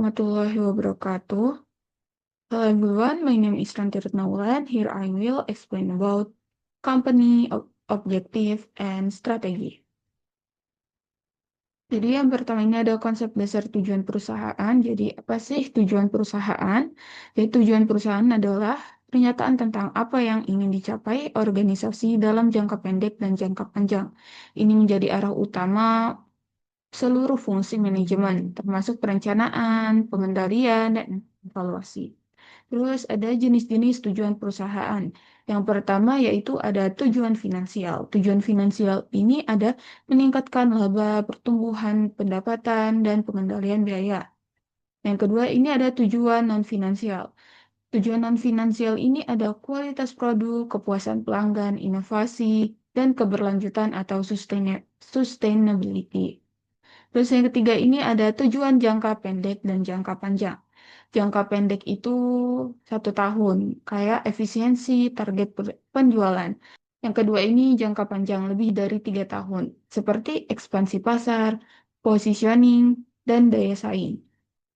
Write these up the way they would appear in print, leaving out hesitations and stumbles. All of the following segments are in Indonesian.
warahmatullahi wabarakatuh. Hello everyone, my name is Ranti Retnawulan. Here I will explain about company objective and strategy. Jadi yang pertama ini ada konsep dasar tujuan perusahaan. Jadi apa sih tujuan perusahaan? Jadi tujuan perusahaan adalah pernyataan tentang apa yang ingin dicapai organisasi dalam jangka pendek dan jangka panjang. Ini menjadi arah utama seluruh fungsi manajemen, termasuk perencanaan, pengendalian, dan evaluasi. Terus ada jenis-jenis tujuan perusahaan. Yang pertama yaitu ada tujuan finansial. Tujuan finansial ini ada meningkatkan laba, pertumbuhan pendapatan, dan pengendalian biaya. Yang kedua ini ada tujuan non-finansial. Tujuan non-finansial ini ada kualitas produk, kepuasan pelanggan, inovasi, dan keberlanjutan atau sustainability. Terus yang ketiga ini ada tujuan jangka pendek dan jangka panjang. Jangka pendek itu 1 tahun, kayak efisiensi, target penjualan. Yang kedua ini jangka panjang lebih dari 3 tahun, seperti ekspansi pasar, positioning, dan daya saing.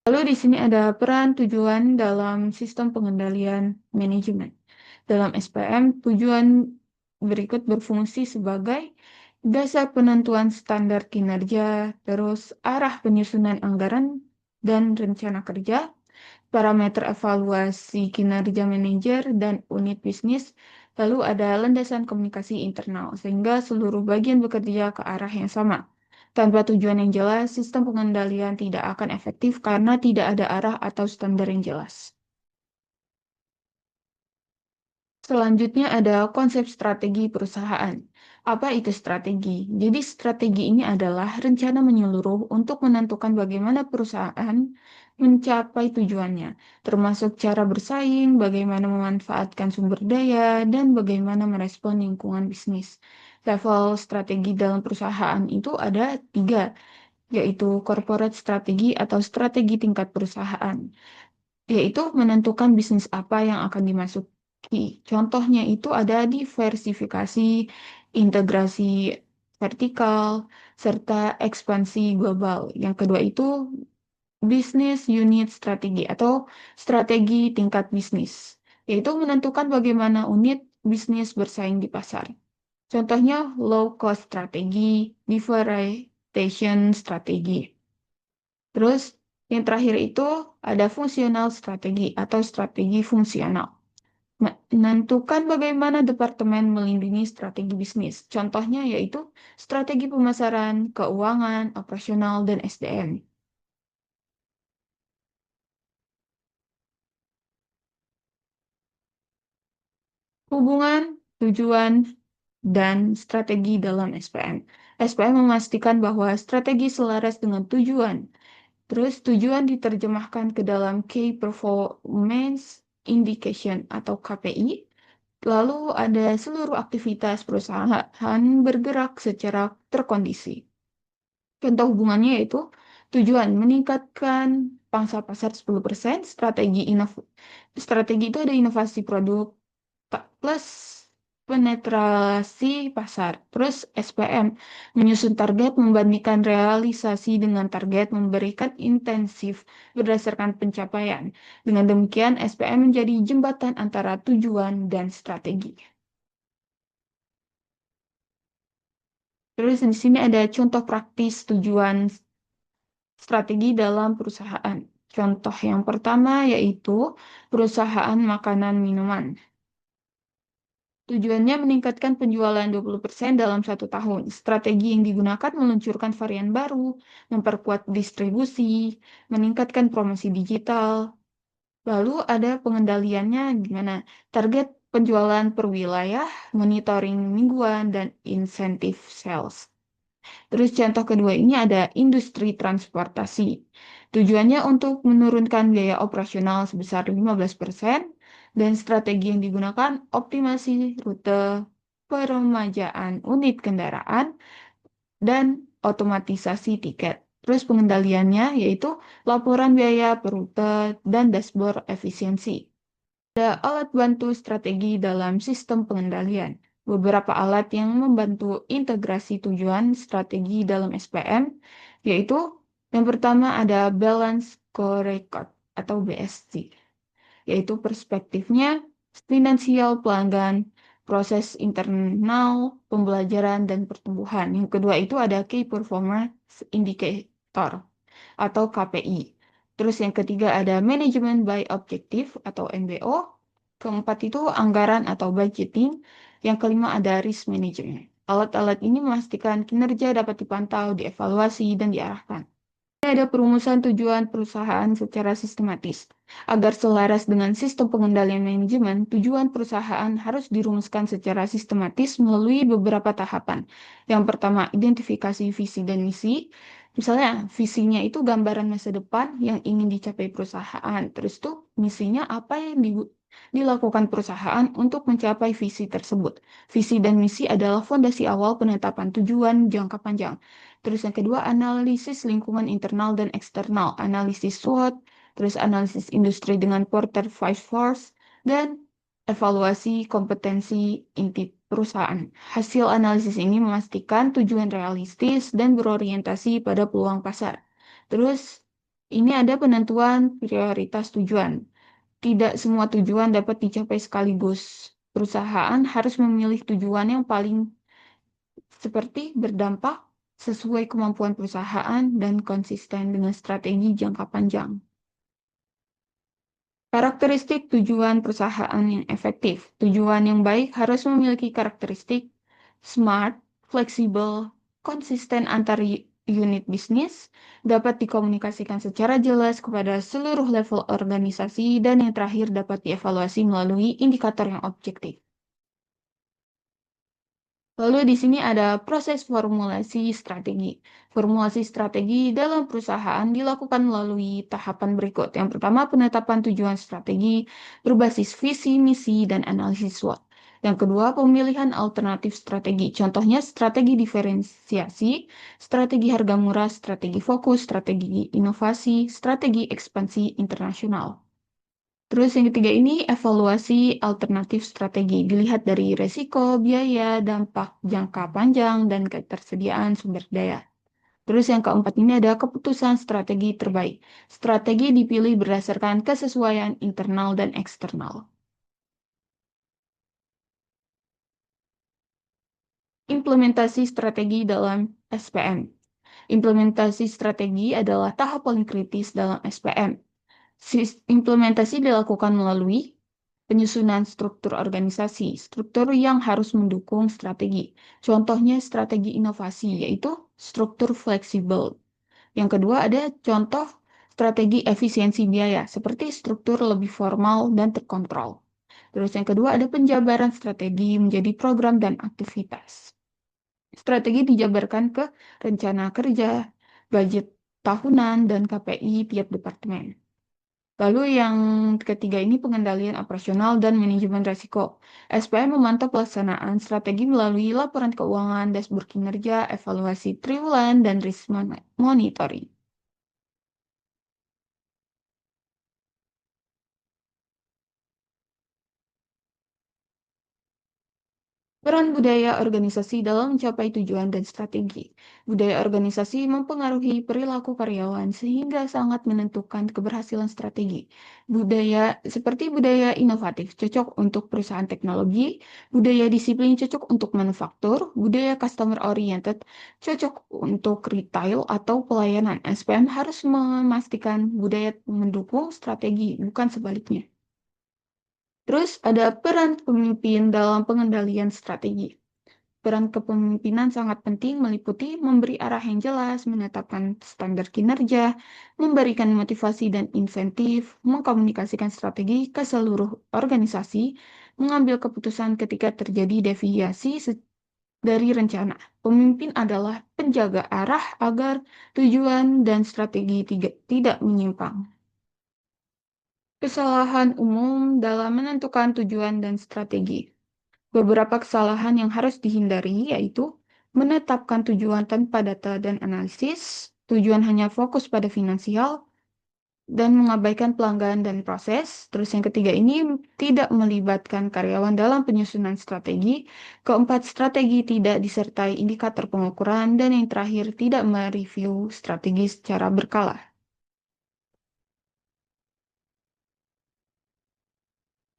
Lalu di sini ada peran tujuan dalam sistem pengendalian manajemen. Dalam SPM, tujuan berikut berfungsi sebagai dasar penentuan standar kinerja, terus arah penyusunan anggaran dan rencana kerja, parameter evaluasi kinerja manajer dan unit bisnis, lalu ada landasan komunikasi internal, sehingga seluruh bagian bekerja ke arah yang sama. Tanpa tujuan yang jelas, sistem pengendalian tidak akan efektif karena tidak ada arah atau standar yang jelas. Selanjutnya ada konsep strategi perusahaan. Apa itu strategi? Jadi strategi ini adalah rencana menyeluruh untuk menentukan bagaimana perusahaan mencapai tujuannya, termasuk cara bersaing, bagaimana memanfaatkan sumber daya, dan bagaimana merespon lingkungan bisnis. Level strategi dalam perusahaan itu ada 3, yaitu corporate strategi atau strategi tingkat perusahaan, yaitu menentukan bisnis apa yang akan dimasuki. Contohnya itu ada diversifikasi, integrasi vertikal, serta ekspansi global. Yang kedua itu business unit strategi atau strategi tingkat bisnis, yaitu menentukan bagaimana unit bisnis bersaing di pasar. Contohnya low cost strategi, differentiation strategi. Terus yang terakhir itu ada fungsional strategi atau strategi fungsional. Menentukan bagaimana departemen melindungi strategi bisnis. Contohnya yaitu strategi pemasaran, keuangan, operasional, dan SDM. Hubungan, tujuan, dan strategi dalam SPM. SPM memastikan bahwa strategi selaras dengan tujuan. Terus tujuan diterjemahkan ke dalam Key Performance Indication atau KPI. Lalu ada seluruh aktivitas perusahaan bergerak secara terkondisi. Contoh hubungannya yaitu tujuan meningkatkan pangsa pasar 10%, strategi itu ada inovasi produk plus penetrasi pasar. Terus SPM menyusun target membandingkan realisasi dengan target memberikan intensif berdasarkan pencapaian. Dengan demikian SPM menjadi jembatan antara tujuan dan strategi. Terus di sini ada contoh praktis tujuan strategi dalam perusahaan. Contoh yang pertama yaitu perusahaan makanan minuman. Tujuannya meningkatkan penjualan 20% dalam 1 tahun. Strategi yang digunakan meluncurkan varian baru, memperkuat distribusi, meningkatkan promosi digital. Lalu ada pengendaliannya gimana? Target penjualan per wilayah, monitoring mingguan, dan insentif sales. Terus contoh kedua ini ada industri transportasi. Tujuannya untuk menurunkan biaya operasional sebesar 15% dan strategi yang digunakan optimasi rute, peremajaan unit kendaraan, dan otomatisasi tiket. Terus pengendaliannya yaitu laporan biaya per rute dan dashboard efisiensi. Ada alat bantu strategi dalam sistem pengendalian. Beberapa alat yang membantu integrasi tujuan strategi dalam SPM, yaitu Yang pertama ada balance scorecard atau BSC, yaitu perspektifnya finansial pelanggan, proses internal, pembelajaran, dan pertumbuhan. Yang kedua itu ada Key Performance Indicator atau KPI. Terus yang ketiga ada Management by Objective atau MBO. Keempat itu anggaran atau budgeting. Yang kelima ada Risk Management. Alat-alat ini memastikan kinerja dapat dipantau, dievaluasi, dan diarahkan. Ada perumusan tujuan perusahaan secara sistematis. Agar selaras dengan sistem pengendalian manajemen, tujuan perusahaan harus dirumuskan secara sistematis melalui beberapa tahapan. Yang pertama, identifikasi visi dan misi. Misalnya, visinya itu gambaran masa depan yang ingin dicapai perusahaan. Terus tuh, misinya apa yang dilakukan perusahaan untuk mencapai visi tersebut. Visi dan misi adalah fondasi awal penetapan tujuan jangka panjang. Terus yang kedua, analisis lingkungan internal dan eksternal, analisis SWOT, terus analisis industri dengan Porter 5 Force, dan evaluasi kompetensi inti perusahaan. Hasil analisis ini memastikan tujuan realistis dan berorientasi pada peluang pasar. Terus, ini ada penentuan prioritas tujuan. Tidak semua tujuan dapat dicapai sekaligus. Perusahaan harus memilih tujuan yang paling seperti berdampak sesuai kemampuan perusahaan dan konsisten dengan strategi jangka panjang. Karakteristik tujuan perusahaan yang efektif. Tujuan yang baik harus memiliki karakteristik smart, fleksibel, konsisten antar unit bisnis, dapat dikomunikasikan secara jelas kepada seluruh level organisasi, dan yang terakhir dapat dievaluasi melalui indikator yang objektif. Lalu di sini ada proses formulasi strategi. Formulasi strategi dalam perusahaan dilakukan melalui tahapan berikut. Yang pertama, penetapan tujuan strategi berbasis visi, misi, dan analisis SWOT. Yang kedua, pemilihan alternatif strategi. Contohnya strategi diferensiasi, strategi harga murah, strategi fokus, strategi inovasi, strategi ekspansi internasional. Terus yang ketiga ini evaluasi alternatif strategi. Dilihat dari resiko, biaya, dampak jangka panjang, dan ketersediaan sumber daya. Terus yang keempat ini ada keputusan strategi terbaik. Strategi dipilih berdasarkan kesesuaian internal dan eksternal. Implementasi strategi dalam SPM. Implementasi strategi adalah tahap paling kritis dalam SPM. Implementasi dilakukan melalui penyusunan struktur organisasi, struktur yang harus mendukung strategi. Contohnya strategi inovasi, yaitu struktur fleksibel. Yang kedua ada contoh strategi efisiensi biaya, seperti struktur lebih formal dan terkontrol. Terus yang kedua ada penjabaran strategi menjadi program dan aktivitas. Strategi dijabarkan ke rencana kerja, budget tahunan, dan KPI tiap departemen. Lalu yang ketiga ini pengendalian operasional dan manajemen risiko. SPM memantau pelaksanaan strategi melalui laporan keuangan, dashboard kinerja, evaluasi triwulan, dan risk monitoring. Peran budaya organisasi dalam mencapai tujuan dan strategi. Budaya organisasi mempengaruhi perilaku karyawan sehingga sangat menentukan keberhasilan strategi. Budaya seperti budaya inovatif cocok untuk perusahaan teknologi, budaya disiplin cocok untuk manufaktur, budaya customer oriented cocok untuk retail atau pelayanan. SPM harus memastikan budaya mendukung strategi, bukan sebaliknya. Terus ada peran pemimpin dalam pengendalian strategi. Peran kepemimpinan sangat penting meliputi memberi arah yang jelas, menetapkan standar kinerja, memberikan motivasi dan insentif, mengkomunikasikan strategi ke seluruh organisasi, mengambil keputusan ketika terjadi deviasi dari rencana. Pemimpin adalah penjaga arah agar tujuan dan strategi tidak menyimpang. Kesalahan umum dalam menentukan tujuan dan strategi. Beberapa kesalahan yang harus dihindari yaitu menetapkan tujuan tanpa data dan analisis, tujuan hanya fokus pada finansial, dan mengabaikan pelanggan dan proses. Terus yang ketiga ini tidak melibatkan karyawan dalam penyusunan strategi. Keempat, strategi tidak disertai indikator pengukuran. Dan yang terakhir, tidak mereview strategi secara berkala.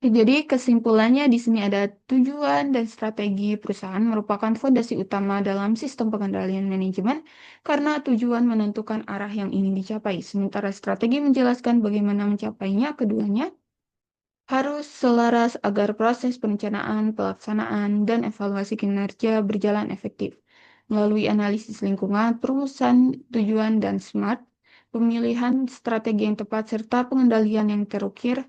Jadi kesimpulannya di sini ada tujuan dan strategi perusahaan merupakan fondasi utama dalam sistem pengendalian manajemen karena tujuan menentukan arah yang ingin dicapai, sementara strategi menjelaskan bagaimana mencapainya. Keduanya harus selaras agar proses perencanaan, pelaksanaan, dan evaluasi kinerja berjalan efektif. Melalui analisis lingkungan, perumusan tujuan, dan SMART, pemilihan strategi yang tepat, serta pengendalian yang terukur,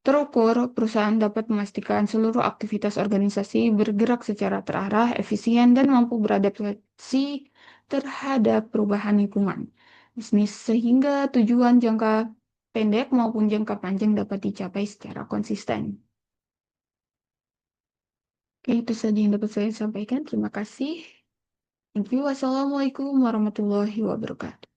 perusahaan dapat memastikan seluruh aktivitas organisasi bergerak secara terarah, efisien, dan mampu beradaptasi terhadap perubahan lingkungan bisnis sehingga tujuan jangka pendek maupun jangka panjang dapat dicapai secara konsisten. Oke, itu saja yang dapat saya sampaikan. Terima kasih. Thank you. Wassalamualaikum warahmatullahi wabarakatuh.